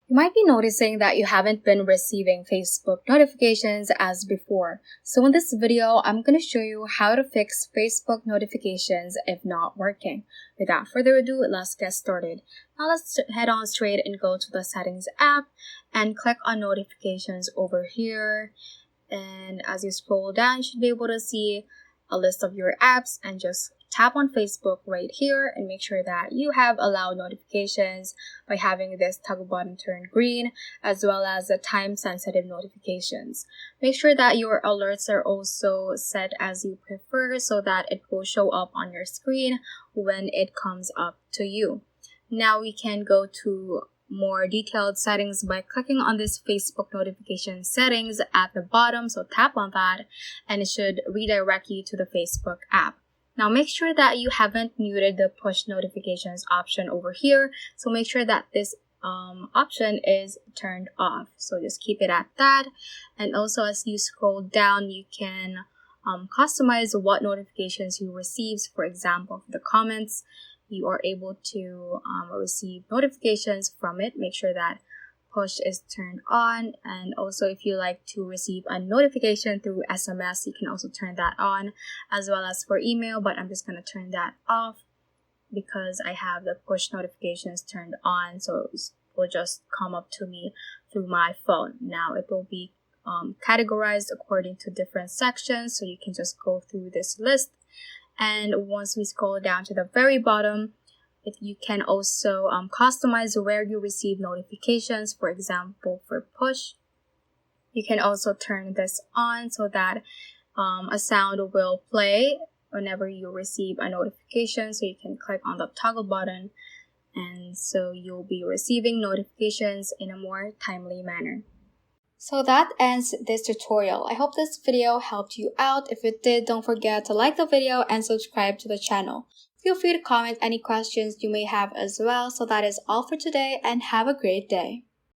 You might be noticing that you haven't been receiving Facebook notifications as before. So in this video, I'm going to show you how to fix Facebook notifications if not working. Without further ado, let's get started. Now let's head on straight and go to the Settings app and click on Notifications over here. And as you scroll down, you should be able to see a list of your apps and just tap on Facebook right here and make sure that you have allowed notifications by having this toggle button turned green, as well as the time sensitive notifications. Make sure that your alerts are also set as you prefer so that it will show up on your screen when it comes up to you. Now we can go to more detailed settings by clicking on this Facebook notification settings at the bottom. So tap on that and it should redirect you to the Facebook app. Now make sure that you haven't muted the push notifications option over here. So make sure that this option is turned off. So just keep it at that. And also as you scroll down, you can customize what notifications you receive. For example, for the comments, you are able to receive notifications from it. Make sure that push is turned on, and also if you like to receive a notification through SMS, you can also turn that on, as well as for email, but I'm just going to turn that off because I have the push notifications turned on, so it will just come up to me through my phone. Now it will be categorized according to different sections, so you can just go through this list. And once we scroll down to the very bottom, you can also customize where you receive notifications. For example, for push, you can also turn this on so that a sound will play whenever you receive a notification. So you can click on the toggle button, and so you'll be receiving notifications in a more timely manner. So that ends this tutorial. I hope this video helped you out. If it did, don't forget to like the video and subscribe to the channel. Feel free to comment any questions you may have as well. So that is all for today, and have a great day.